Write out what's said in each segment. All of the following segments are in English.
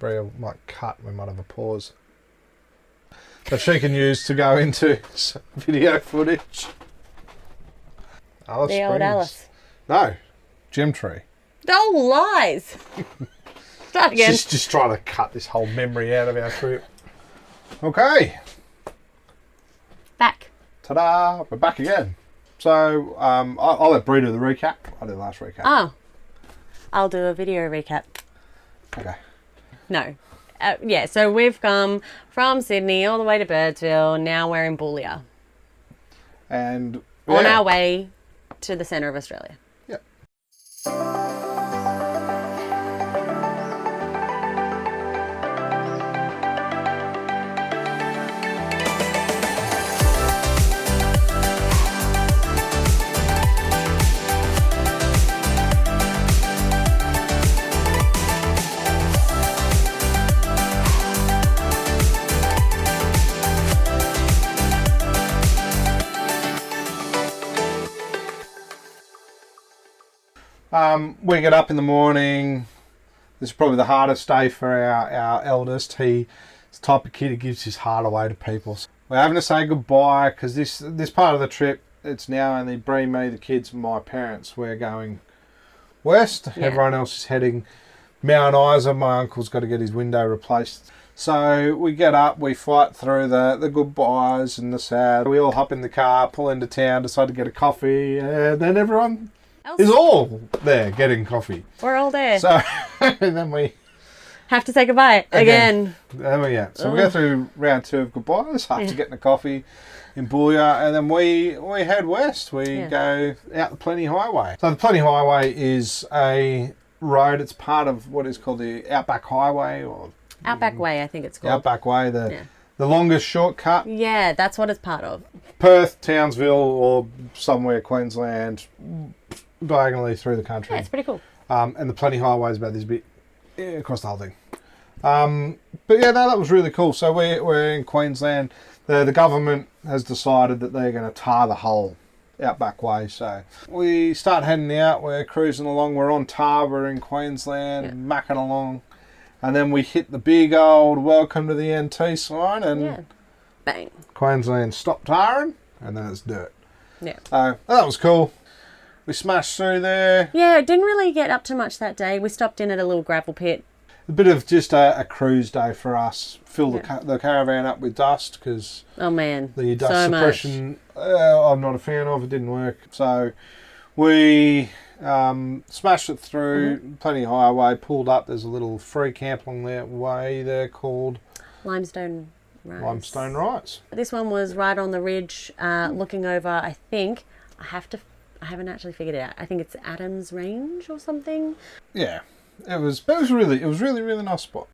Bria might cut, we might have a pause. That she can use to go into some video footage. Alice The old Springs. Alice. No, Gemtree. Oh, lies. Start again. Just trying to cut this whole memory out of our trip. Okay. Back. Ta-da! We're back again. So, I'll let Brie do the recap. I did the last recap. Oh. I'll do a video recap. Okay. No. Yeah, so we've come from Sydney all the way to Birdsville. Now we're in Boulia. And on our way to the centre of Australia. Yep. We get up in the morning. This is probably the hardest day for our eldest. He's the type of kid who gives his heart away to people. So we're having to say goodbye because this part of the trip, it's now only Brie, me, the kids, and my parents. We're going west. Yeah. Everyone else is heading Mount Isa. My uncle's got to get his window replaced. So we get up, we fight through the goodbyes and the sad. We all hop in the car, pull into town, decide to get a coffee, and then everyone is all there getting coffee. We're all there. So then we have to say goodbye again. There we go. So we go through round 2 of goodbyes after getting a coffee in Boulia, and then we head west. We go out the Plenty Highway. So the Plenty Highway is a road. It's part of what is called the Outback Highway, or Outback Way, I think it's called. Outback Way, the longest shortcut. Yeah, that's what it's part of. Perth, Townsville, or somewhere Queensland, diagonally through the country. Yeah, it's pretty cool. And the Plenty Highway is about this bit across the whole thing. But yeah, no, that was really cool. So we're in Queensland. The government has decided that they're going to tar the whole Outback Way. So we start heading out. We're cruising along. We're on tar. We're in Queensland, macking along. And then we hit the big old welcome to the NT sign, and bang. Queensland stopped tarring, and then it's dirt. Yeah. So that was cool. We smashed through there. Yeah, it didn't really get up to much that day. We stopped in at a little gravel pit. A bit of just a cruise day for us. Fill the caravan up with dust because the dust suppression I'm not a fan of. It didn't work. So we smashed it through Plenty Highway, pulled up. There's a little free camp along that way there called Limestone Rise. This one was right on the ridge, looking over. I think I haven't actually figured it out. I think it's Adams Range or something. Yeah, it was really nice spot.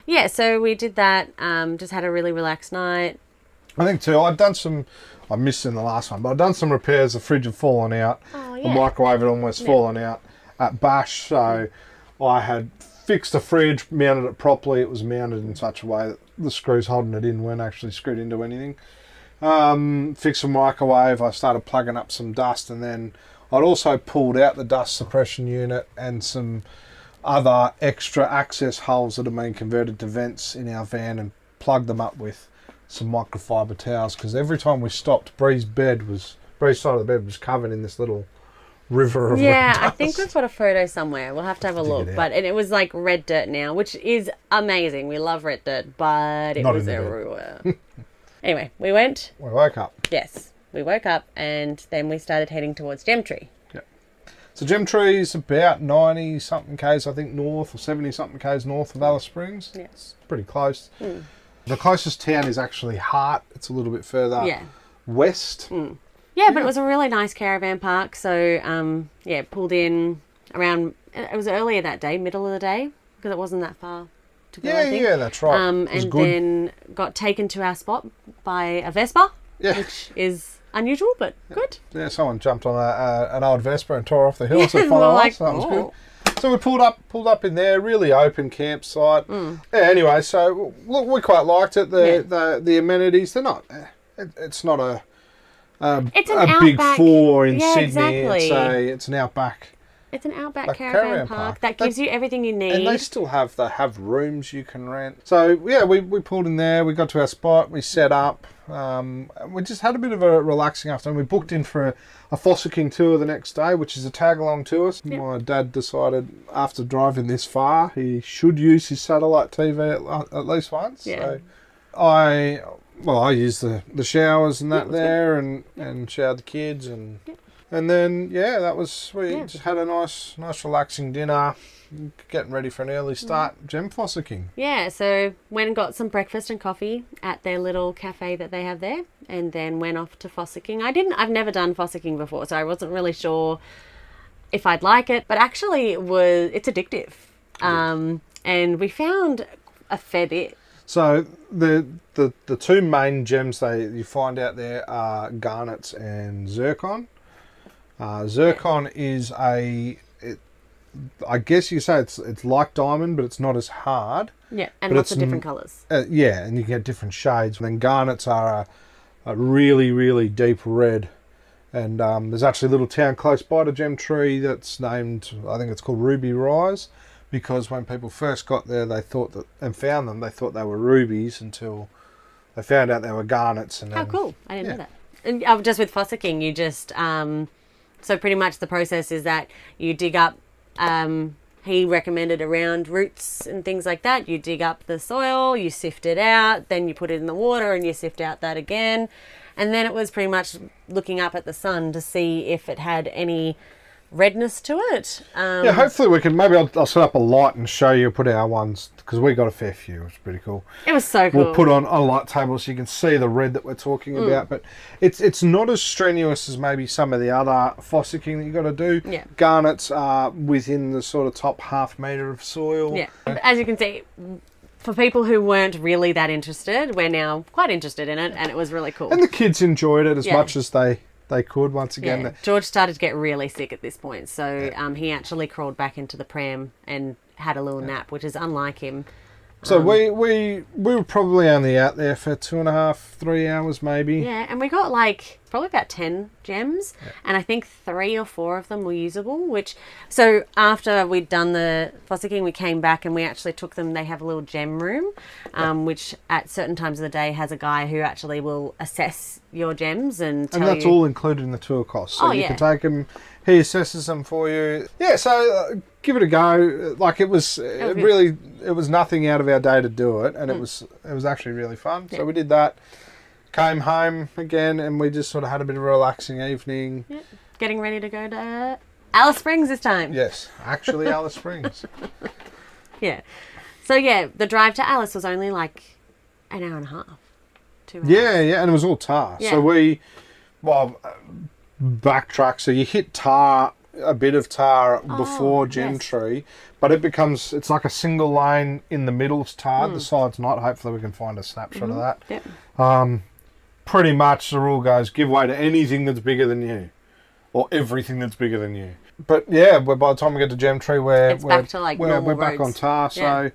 Yeah, so we did that, just had a really relaxed night. I think too, I missed in the last one, but I've done some repairs. The fridge had fallen out. Oh, yeah. The microwave had almost fallen out at Bash, so I had fixed the fridge, mounted it properly. It was mounted in such a way that the screws holding it in weren't actually screwed into anything. Fixed the microwave. I started plugging up some dust, and then I'd also pulled out the dust suppression unit and some other extra access holes that have been converted to vents in our van, and plugged them up with some microfiber towels, because every time we stopped, Bree's side of the bed was covered in this little river of Yeah, red I dust. think we've got a photo somewhere. We'll have to have a look. it out. But it was like red dirt now, which is amazing. We love red dirt, but it Not was in the bed. everywhere. Anyway, we went. We woke up. Yes, we woke up and then we started heading towards Gemtree. So Gemtree is about 90 something k's, I think, north, or 70 something k's north of Alice Springs. Yeah. It's pretty close. The closest town is actually Hart. It's a little bit further west. Yeah, but it was a really nice caravan park. So, pulled in around, it was earlier that day, middle of the day, because it wasn't that far to go, I think. Yeah, that's right. And then got taken to our spot by a Vespa, which is unusual, but good. Yeah, someone jumped on an old Vespa and tore off the hill, so we were follow like, us. That was good. So we pulled up in there, really open campsite. Yeah, anyway, so look, we quite liked it. The amenities, they're not. It's not a big Outback. four in Sydney. Exactly. It's an Outback. It's an Outback caravan park that gives you everything you need. And they still have rooms you can rent. So yeah, we pulled in there. We got to our spot. We set up. We just had a bit of a relaxing afternoon. We booked in for a Fossicking tour the next day, which is a tag-along tour. Yep. My dad decided after driving this far, he should use his satellite TV at least once. Yeah. So I used the showers and that there, and showered the kids and then we just had a nice relaxing dinner, getting ready for an early start gem fossicking. Yeah, so went and got some breakfast and coffee at their little cafe that they have there, and then went off to fossicking. I've never done fossicking before, so I wasn't really sure if I'd like it, but actually it's addictive. And we found a fair bit. So the two main gems you find out there are garnets and zircon. Zircon is I guess you say it's like diamond, but it's not as hard. Yeah, and lots of different colours. And you get different shades. And then garnets are a really, really deep red. And there's actually a little town close by to Gemtree that's named, I think it's called Ruby Rise, because when people first got there, they thought they thought they were rubies until they found out they were garnets. And how cool! I didn't know that. And just with fossicking, you just so pretty much the process is that you dig up. He recommended around roots and things like that. You dig up the soil, you sift it out, then you put it in the water and you sift out that again. And then it was pretty much looking up at the sun to see if it had any redness to it. Hopefully we can, maybe I'll set up a light and show you, put our ones, because we got a fair few, which is pretty cool. It was so cool. We'll put on a light table so you can see the red that we're talking about, but it's not as strenuous as maybe some of the other fossicking that you got to do. Yeah. Garnets are within the sort of top half metre of soil. Yeah, as you can see, for people who weren't really that interested, we're now quite interested in it, and it was really cool. And the kids enjoyed it as much as they could. Once again, George started to get really sick at this point, so he actually crawled back into the pram and had a little nap, which is unlike him. So we were probably only out there for 2.5, 3 hours maybe. Yeah, and we got probably about 10 gems, and I think 3 or 4 of them were usable, so after we'd done the fossicking, we came back and we actually took them. They have a little gem room, which at certain times of the day has a guy who actually will assess your gems and that's all included in the tour cost. So you can take them, he assesses them for you. Yeah, so give it a go. It was nothing out of our day to do it, and it was actually really fun. So we did that. Came home again, and we just sort of had a bit of a relaxing evening. Yep. Getting ready to go to Alice Springs this time. Yes, actually Alice Springs. Yeah. So the drive to Alice was only an hour and a half. 2 hours. Yeah, and it was all tar. Yeah. So we, backtrack. So you hit tar, a bit of tar before Gemtree, but it's like a single lane in the middle's tarred, the side's not. Hopefully we can find a snapshot of that. Yep. Pretty much the rule goes, give way to anything that's bigger than you, or everything that's bigger than you. But by the time we get to Gemtree, we're back on tar. So,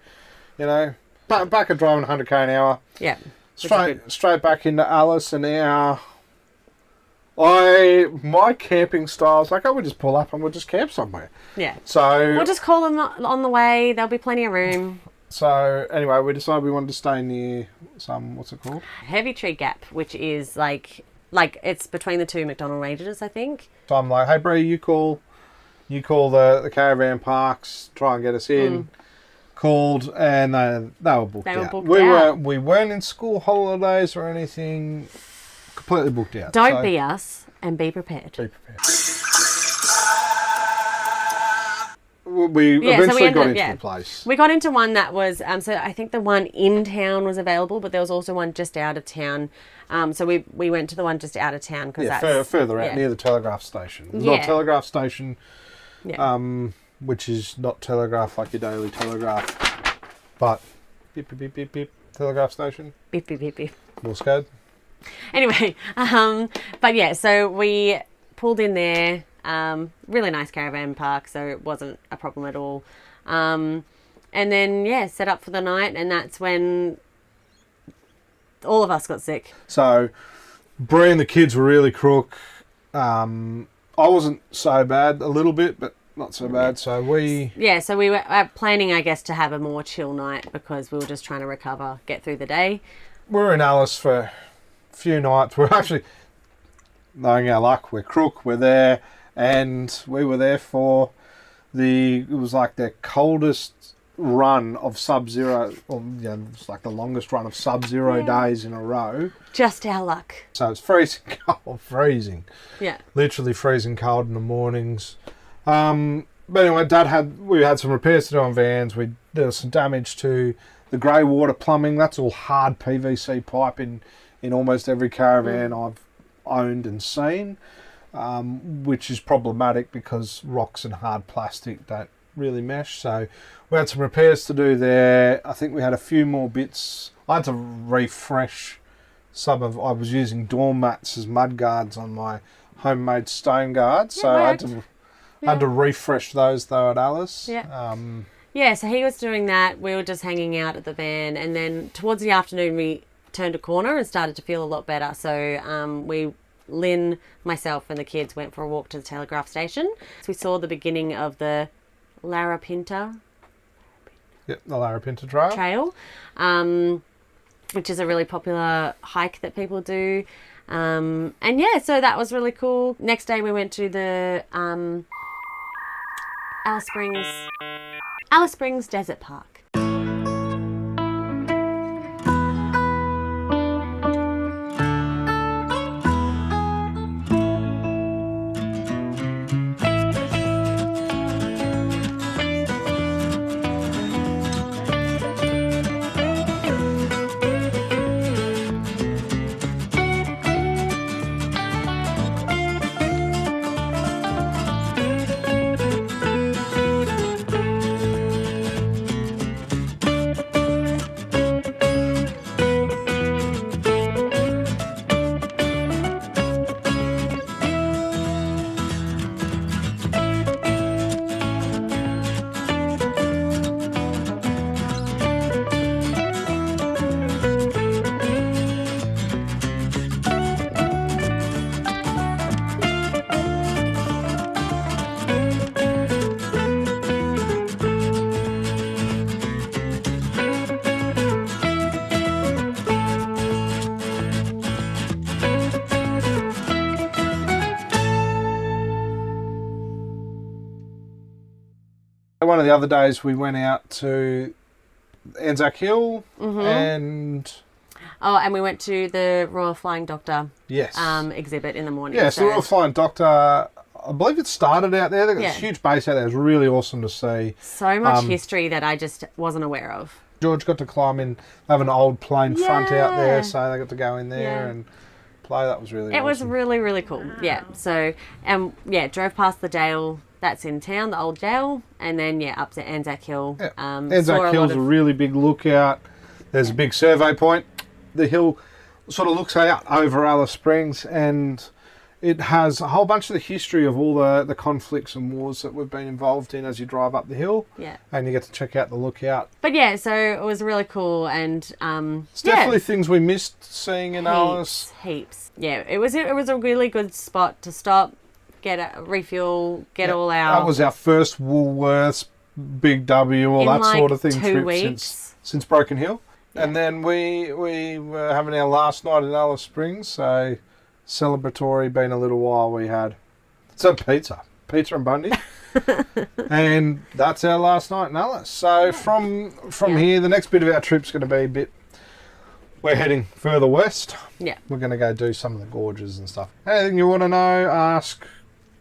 back at driving 100k an hour. Yeah. Straight back into Alice, and now my camping style's we'll just pull up and we'll just camp somewhere. Yeah. So we'll just call them on the way. There'll be plenty of room. So anyway, we decided we wanted to stay near what's it called? Heavy Tree Gap, which is like it's between the two McDonald ranges, I think. So I'm like, hey Bree, you call You call the caravan parks, try and get us in. Called, and they were booked out. We weren't in school holidays or anything. Completely booked out. Don't be us, and be prepared. Be prepared. We eventually got into the place. We got into one that was, so I think the one in town was available, but there was also one just out of town. So we went to the one just out of town. Further out, near the telegraph station. Not telegraph station, which is not telegraph like your daily telegraph, but beep, beep, beep, beep, beep, telegraph station. Beep, beep, beep, beep. Morse code. Anyway, but yeah, so we pulled in there. Really nice caravan park, so it wasn't a problem at all. And then, set up for the night, and that's when all of us got sick. So, Bree and the kids were really crook. I wasn't so bad, a little bit, but not so bad. So we were planning, I guess, to have a more chill night because we were just trying to recover, get through the day. We were in Alice for a few nights. We're actually, knowing our luck, we're crook, we're there. And we were there for it was like the coldest run of sub-zero, or it was like the longest run of sub-zero days in a row. Just our luck. So it's freezing cold, freezing. Yeah. Literally freezing cold in the mornings. But anyway, we had some repairs to do on vans. There was some damage to the grey water plumbing. That's all hard PVC pipe in almost every caravan I've owned and seen. Which is problematic because rocks and hard plastic don't really mesh. So we had some repairs to do there. I think we had a few more bits. I had to refresh I was using dorm mats as mud guards on my homemade stone guards. So I had to refresh those though at Alice. Yeah. So he was doing that. We were just hanging out at the van, and then towards the afternoon we turned a corner and started to feel a lot better. So Lynn, myself and the kids went for a walk to the telegraph station. So we saw the beginning of the Larapinta. Yep, the Larapinta Trail. Which is a really popular hike that people do. So that was really cool. Next day we went to the Alice Springs Desert Park. One of the other days we went out to ANZAC Hill and we went to the Royal Flying Doctor exhibit in the morning. Yes, the Royal Flying Doctor, I believe it started out there. They've got this huge base out there. It was really awesome to see. So much history that I just wasn't aware of. George got to climb in. They have an old plane front out there, so they got to go in there and play. That was really awesome. It was really, really cool. Yeah. So, drove past the jail that's in town, the old jail, and then, up to ANZAC Hill. Yeah. ANZAC Hill's a really big lookout. There's a big survey point. The hill sort of looks out over Alice Springs, and it has a whole bunch of the history of all the conflicts and wars that we've been involved in as you drive up the hill. Yeah. And you get to check out the lookout. But so it was really cool, and it's definitely things we missed seeing in Alice. Heaps. Yeah, it was a really good spot to stop, get a refuel, get all our... That was our first Woolworths, Big W, all that sort of thing 2 weeks. Since Broken Hill. Yeah. And then we were having our last night in Alice Springs, so celebratory, been a little while we had. So pizza and bundy. And that's our last night in Alice. So from here, the next bit of our trip's going to be a bit. We're heading further west. Yeah. We're going to go do some of the gorges and stuff. Anything you want to know, ask.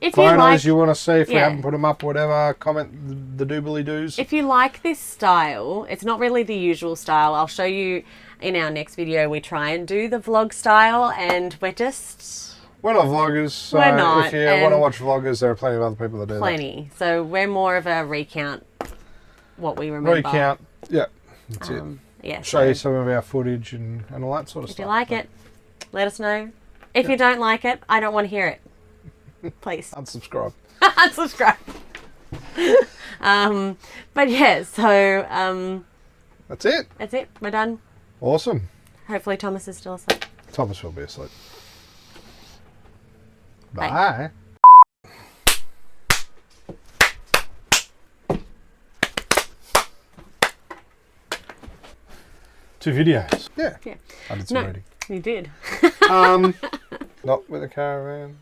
If Photos you want to see, if we Yeah. haven't put them up, whatever, comment the doobly doos. If you like this style, it's not really the usual style. I'll show you in our next video. We try and do the vlog style, and we're not vloggers, so We're not, if you want to watch vloggers, there are plenty of other people that do plenty. So we're more of a recount what we remember. Recount, yeah, that's it. Yeah. Show you some of our footage and all that sort of If stuff. you like it, let us know. If you don't like it, I don't want to hear it. Please. Unsubscribe. Unsubscribe. But yeah, so That's it. that's it. We're done. Awesome. Hopefully Thomas is still asleep. Thomas will be asleep. Bye. Bye. 2 videos. Yeah. Yeah. I did some No, reading. you did. Not with a caravan.